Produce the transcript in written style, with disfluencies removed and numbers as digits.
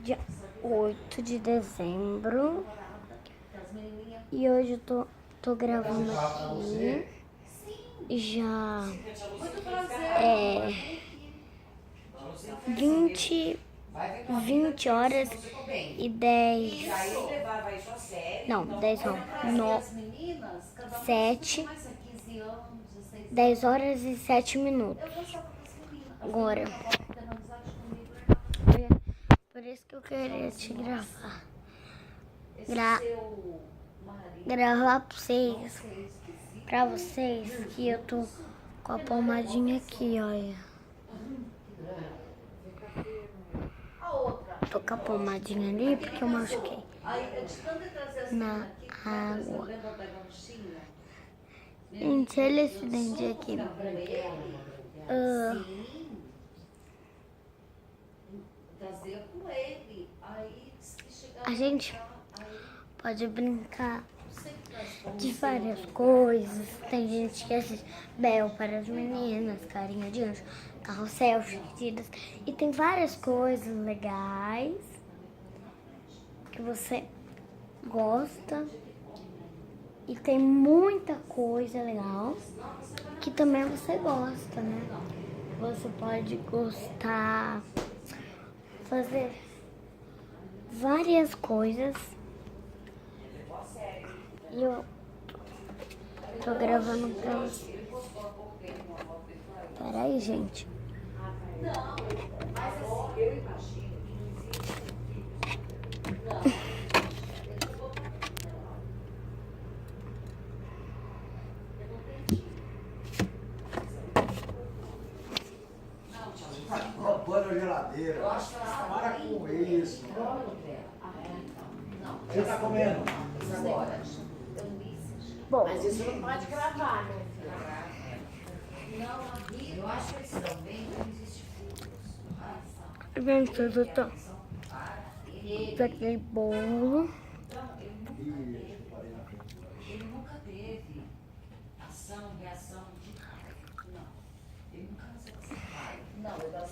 dia 8 de dezembro. E hoje eu tô gravando aqui. Já é 20 horas e 10. Não, 10 não. 10 horas e 7 minutos. Agora. Por isso que eu queria te gravar. Gravar pra vocês que eu tô com a pomadinha aqui, olha. Tô com a pomadinha ali porque eu machuquei na água. Gente, olha esse dente aqui. A gente pode brincar de várias coisas. Tem gente que assiste Bel para as meninas, Carinha de Anjo, Carrossel, Chiquititas. E tem várias coisas legais que você gosta. E tem muita coisa legal que também você gosta, né? Você pode gostar, fazer várias coisas. E eu tô gravando pra você. Peraí, gente. Roubando a geladeira. Para com isso. Você tá comendo? Bom, Mas isso não pode gravar, né? Eu acho que eles estão bem, não existe furos. gente, eu tô peguei bolo. Ele nunca teve ação, reação de. Não. Ele nunca nasceu com essa raiva. Não, eu